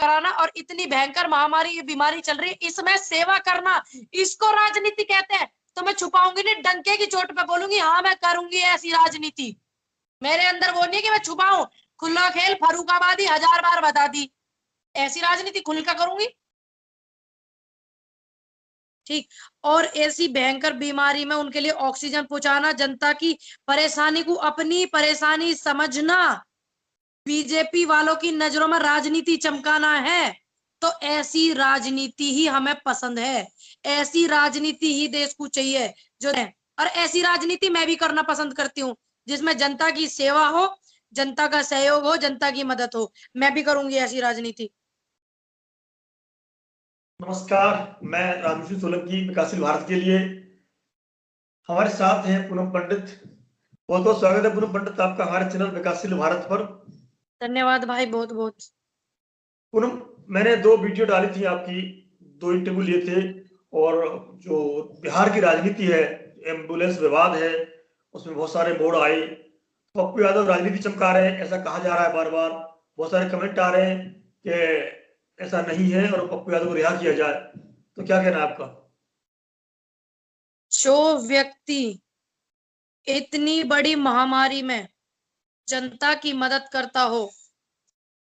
कराना और इतनी भयंकर महामारी ये बीमारी चल रही है, इसमें सेवा करना, इसको राजनीति कहते हैं। तो मैं छुपाऊंगी नहीं, डंके की चोट पे बोलूंगी हाँ मैं करूंगी ऐसी राजनीति। मेरे अंदर वो नहीं है कि मैं छुपाऊं। खुला खेल फर्रुखाबादी 1000 बार बता दी, ऐसी राजनीति खुलकर करूंगी। ठीक। और ऐसी भयंकर बीमारी में उनके लिए ऑक्सीजन पहुंचाना, जनता की परेशानी को अपनी परेशानी समझना, बीजेपी वालों की नजरों में राजनीति चमकाना है। तो ऐसी राजनीति ही हमें पसंद है, ऐसी राजनीति ही देश को चाहिए जो है। और ऐसी राजनीति मैं भी करना पसंद करती हूँ जिसमें जनता की सेवा हो, जनता का सहयोग हो, जनता की मदद हो। मैं भी करूंगी ऐसी राजनीति। नमस्कार, मैं रामसिंह सोलंकी, विकासशील भारत के लिए। हमारे साथ हैं पूनम पंडित। बहुत बहुत स्वागत है पूनम पंडित आपका हमारे चैनल विकासशील भारत पर। धन्यवाद भाई, बहुत बहुत। पूनम, मैंने 2 वीडियो डाली थी आपकी, 2 इंटरव्यू लिए थे। और जो बिहार की राजनीति है, एम्बुलेंस विवाद है, उसमें बहुत सारे मोड़ आए। पप्पू यादव राजनीति चमका रहे हैं, ऐसा कहा जा रहा है बार बार। बहुत सारे कमेंट आ रहे हैं कि ऐसा नहीं है और पप्पू यादव को रिहा किया जाए। तो क्या कहना है आपका? जो व्यक्ति इतनी बड़ी महामारी में जनता की मदद करता हो,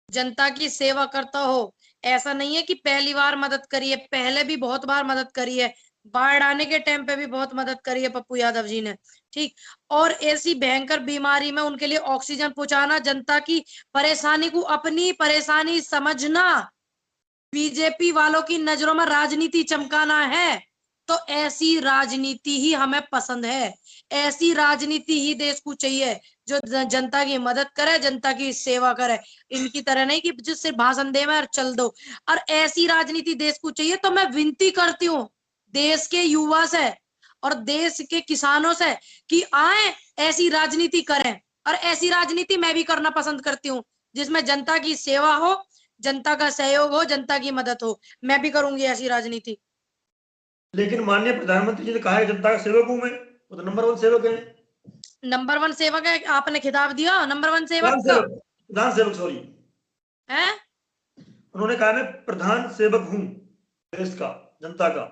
जनता की सेवा करता हो, ऐसा नहीं है कि पहली बार मदद करी है, पहले भी बहुत बार मदद करी है, बाढ़ आने के टाइम पे भी बहुत मदद करी है पप्पू यादव जी ने। ठीक। और ऐसी भयंकर बीमारी में उनके लिए ऑक्सीजन पहुंचाना, जनता की परेशानी को अपनी परेशानी समझना, बीजेपी वालों की नजरों में राजनीति चमकाना है। तो ऐसी राजनीति ही हमें पसंद है, ऐसी राजनीति ही देश को चाहिए जो जनता की मदद करे, जनता की सेवा करे। इनकी तरह नहीं कि जो सिर्फ भाषण दे में और चल दो। और ऐसी राजनीति देश को चाहिए। तो मैं विनती करती हूँ देश के युवा से और देश के किसानों से कि आए ऐसी राजनीति करें। और ऐसी राजनीति मैं भी करना पसंद करती हूँ जिसमें जनता की सेवा हो, जनता का सहयोग हो, जनता की मदद हो। मैं भी करूंगी ऐसी राजनीति। लेकिन माननीय प्रधानमंत्री जी ने कहा है जनता का सेवक हूं मैं, वो तो नंबर 1 सेवक है। नंबर 1 सेवक है, आपने खिताब दिया नंबर 1 सेवक प्रधान का सेवक, प्रधान सेवक, सॉरी। है। उन्होंने कहा मैं प्रधान सेवक हूं देश का, जनता का।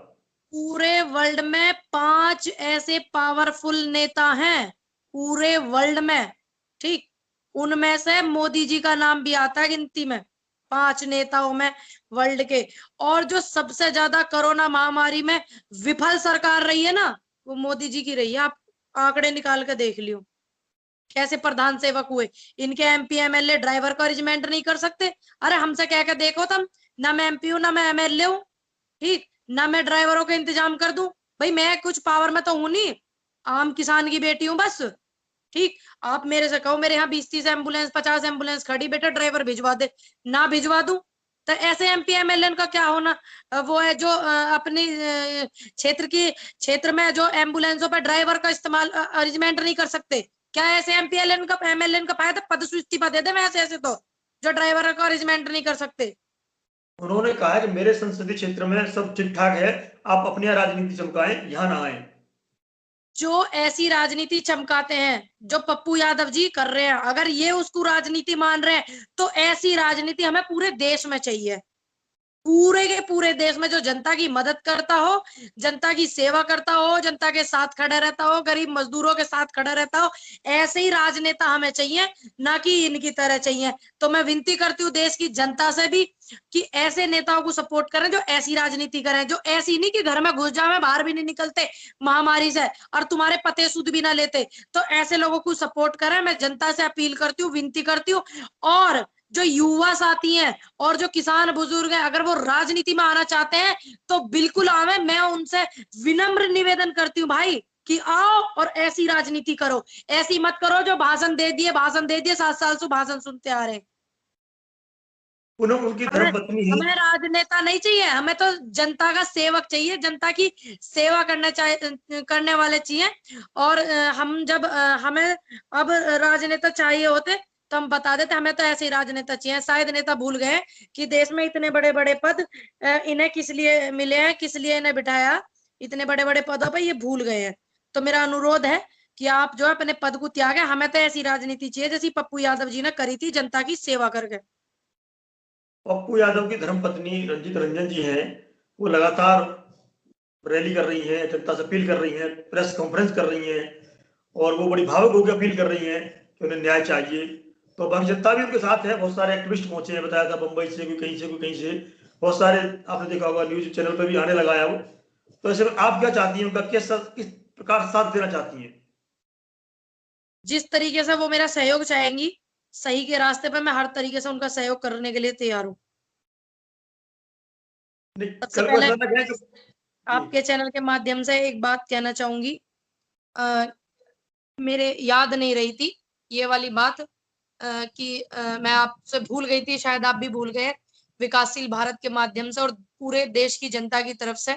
पूरे वर्ल्ड में 5 ऐसे पावरफुल नेता हैं, पूरे वर्ल्ड में। ठीक। उनमें से मोदी जी का नाम भी आता है गिनती में, 5 नेताओं में वर्ल्ड के। और जो सबसे ज्यादा कोरोना महामारी में विफल सरकार रही है ना, वो मोदी जी की रही है। आप आंकड़े निकाल के देख लियो कैसे प्रधान सेवक हुए। इनके एमपी एमएलए ड्राइवर का अरेंजमेंट नहीं कर सकते। अरे हमसे कह के देखो तुम, ना मैं एमपी हूं ना मैं एमएलए हूं, ठीक, ना मैं ड्राइवरों का इंतजाम कर दूं। भाई मैं कुछ पावर में तो हूं नहीं, आम किसान की बेटी हूं बस। ठीक। आप मेरे से कहो मेरे यहाँ 20-30 एम्बुलेंस 50 एम्बुलेंस खड़ी, बेटा ड्राइवर भिजवा दे, ना भिजवा दूं तो ऐसे एमपी एमएलए का क्या होना। वो है जो अपनी क्षेत्र में जो एम्बुलेंसों पर ड्राइवर का इस्तेमाल अरेंजमेंट नहीं कर सकते। क्या ऐसे एमपी एमएलए का फायदा, पद से इस्तीफा दे दे वैसे ऐसे तो, जो ड्राइवर का अरेंजमेंट नहीं कर सकते। उन्होंने कहा कि मेरे संसदीय क्षेत्र में सब ठीक ठाक है, आप अपनी यहाँ राजनीति चमकाएं, यहाँ ना आए। जो ऐसी राजनीति चमकाते हैं जो पप्पू यादव जी कर रहे हैं, अगर ये उसको राजनीति मान रहे हैं तो ऐसी राजनीति हमें पूरे देश में चाहिए। पूरे के पूरे देश में जो जनता की मदद करता हो, जनता की सेवा करता हो, जनता के साथ खड़ा रहता हो, गरीब मजदूरों के साथ खड़ा रहता हो, ऐसे ही राजनेता हमें चाहिए, ना कि इनकी तरह चाहिए। तो मैं विनती करती हूँ देश की जनता से भी कि ऐसे नेताओं को सपोर्ट करें जो ऐसी राजनीति करें, जो ऐसी नहीं कि घर में घुस जाए, बाहर भी नहीं निकलते महामारी से और तुम्हारे पते सुध भी ना लेते। तो ऐसे लोगों को सपोर्ट करें। मैं जनता से अपील करती हूँ, विनती करती हूँ। और जो युवा साथी हैं और जो किसान बुजुर्ग हैं, अगर वो राजनीति में आना चाहते हैं तो बिल्कुल आवे। मैं उनसे विनम्र निवेदन करती हूँ भाई कि आओ और ऐसी राजनीति करो, ऐसी मत करो जो भाषण दे दिए 7 साल से भाषण सुनते आ रहे हैं। पूनम उनकी हमें धर्मपत्नी है। हमें राजनेता नहीं चाहिए, हमें तो जनता का सेवक चाहिए, जनता की सेवा करने वाले चाहिए। और हम जब हमें अब राजनेता चाहिए होते तो हम बता देते, हमें तो ऐसे ही राजनेता चाहिए। शायद नेता भूल गए कि देश में इतने बड़े बड़े पद इन्हें किस लिए मिले हैं, किस लिए इन्हें बिठाया, इतने बड़े बड़े पदों पर ये भूल गए हैं। तो मेरा अनुरोध है कि आप जो है अपने पद को त्यागे। हमें तो ऐसी राजनीति चाहिए जैसी पप्पू यादव जी ने करी थी जनता की सेवा करके। पप्पू यादव की धर्मपत्नी रंजीत रंजन जी हैं, वो लगातार रैली कर रही हैं, जनता से अपील कर रही हैं, प्रेस कॉन्फ्रेंस कर रही हैं और वो बड़ी भावुक होकर अपील कर रही हैं कि उन्हें न्याय चाहिए। तो बाकी जनता भी उनके साथ है, बहुत सारे एक्टिविस्ट पहुंचे हैं, बताया था बंबई से, कोई कहीं से, कोई कहीं से, बहुत सारे आपने देखा होगा न्यूज चैनल पर भी आने लगा है वो। तो ऐसे में आप क्या चाहती हैं, उनका किस प्रकार साथ देना चाहती हैं? जिस तरीके से वो मेरा सहयोग चाहेंगी, सही के रास्ते पे मैं हर तरीके से उनका सहयोग करने के लिए तैयार हूँ। सबसे कल को पहले ऐसा ना कहें कि आपके चैनल के माध्यम से एक बात कहना चाहूंगी, मेरे याद नहीं रही थी ये वाली बात, कि मैं आपसे भूल गई थी, शायद आप भी भूल गए। विकासशील भारत के माध्यम से और पूरे देश की जनता की तरफ से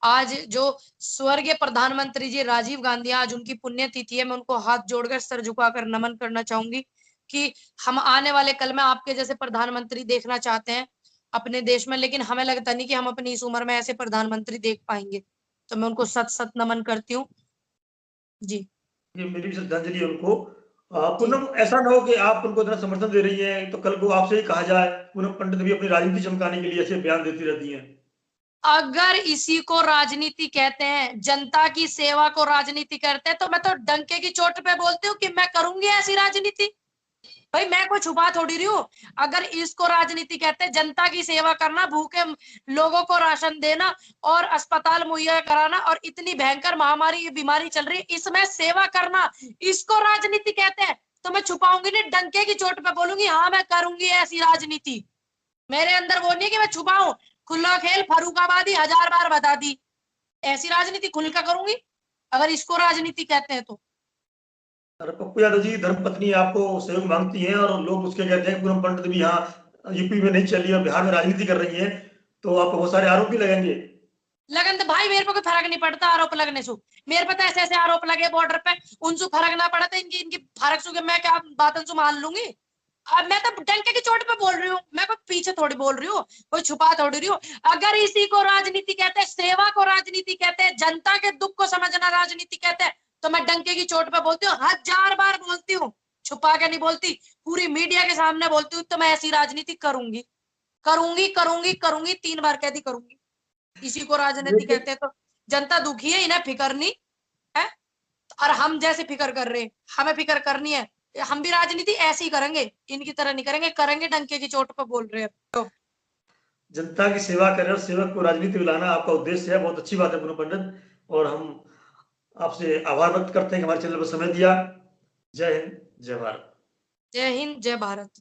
आज जो स्वर्गीय प्रधानमंत्री जी राजीव गांधी, आज उनकी पुण्यतिथि है, मैं उनको हाथ जोड़कर सर झुकाकर नमन करना चाहूंगी कि हम आने वाले कल में आपके जैसे प्रधानमंत्री देखना चाहते हैं अपने देश में, लेकिन हमें लगता नहीं कि हम अपनी इस उम्र में ऐसे प्रधानमंत्री देख पाएंगे। तो मैं उनको सत सत नमन करती हूँ जी। ये मेरी भी श्रद्धांजलि है उनको। जी, पूनम, ऐसा ना हो कि आप उनको इतना समर्थन दे रही हैं तो कल को आपसे ही कहा जाए पूनम पंडित भी अपनी राजनीति चमकाने के लिए ऐसे बयान देती रहती हैं। अगर इसी को राजनीति कहते हैं, जनता की सेवा को राजनीति करते हैं, तो मैं तो डंके की चोट पे बोलती हूँ कि मैं करूंगी ऐसी राजनीति। भाई मैं कोई छुपा थोड़ी रही हूँ। अगर इसको राजनीति कहते हैं, जनता की सेवा करना, भूखे लोगों को राशन देना और अस्पताल मुहैया कराना, और इतनी भयंकर महामारी ये बीमारी चल रही है, इसमें सेवा करना, इसको राजनीति कहते हैं, तो मैं छुपाऊंगी नहीं, डंके की चोट पे बोलूंगी हाँ मैं करूंगी ऐसी राजनीति। मेरे अंदर वो नहीं है कि मैं छुपाऊं। खुला खेल फर्रुखाबादी 1000 बार बता दी, ऐसी राजनीति खुलकर करूंगी अगर इसको राजनीति कहते हैं तो। अरे पप्पू यादव जी धर्मपत्नी आपको सहयोग मांगती हैं और लोग उसके कहते हैं पूनम पंडित भी यहाँ यूपी में नहीं चली और बिहार में राजनीति कर रही है, तो आपको बहुत सारे आरोप भी लगेंगे। लगन तो भाई मेरे को कोई फर्क नहीं पड़ता आरोप लगने से। मेरे पे तो ऐसे ऐसे आरोप लगे बॉर्डर पे, उनसे फर्क ना पड़ा तो इनकी इनकी फर्क से मैं क्या बातन से मान लूंगी। अब मैं तो डंके की चोट पे बोल रही हूँ, मैं कोई पीछे थोड़ी बोल रही हूँ, कोई छुपा थोड़ी रही हूँ। अगर इसी को राजनीति कहते हैं, सेवा को राजनीति कहते हैं, जनता के दुख को समझना राजनीति कहते हैं, तो मैं डंके की चोट पे बोलती हूँ, 1000 बार बोलती हूँ, छुपा के नहीं बोलती, पूरी मीडिया के सामने बोलती हूँ। तो मैं ऐसी राजनीति करूंगी, करूंगी करूंगी करूंगी, 3 बार कहती करूंगी। इसी को राजनीति लेकिन कहते हैं। तो जनता दुखी है, इन्हें फिक्र नहीं है, और हम जैसे फिक्र कर रहे हैं, हमें फिक्र करनी है, हम भी राजनीति ऐसे ही करेंगे, इनकी तरह नहीं करेंगे, करेंगे डंके की चोट पर बोल रहे हैं तो। जनता की सेवा करें और सेवक को राजनीति में लाना आपका उद्देश्य है, बहुत अच्छी बात है पूनम पंडित। और हम आपसे आभार व्यक्त करते हैं कि हमारे चैनल पर समय दिया। जय हिंद, जय भारत। जय हिंद, जय भारत।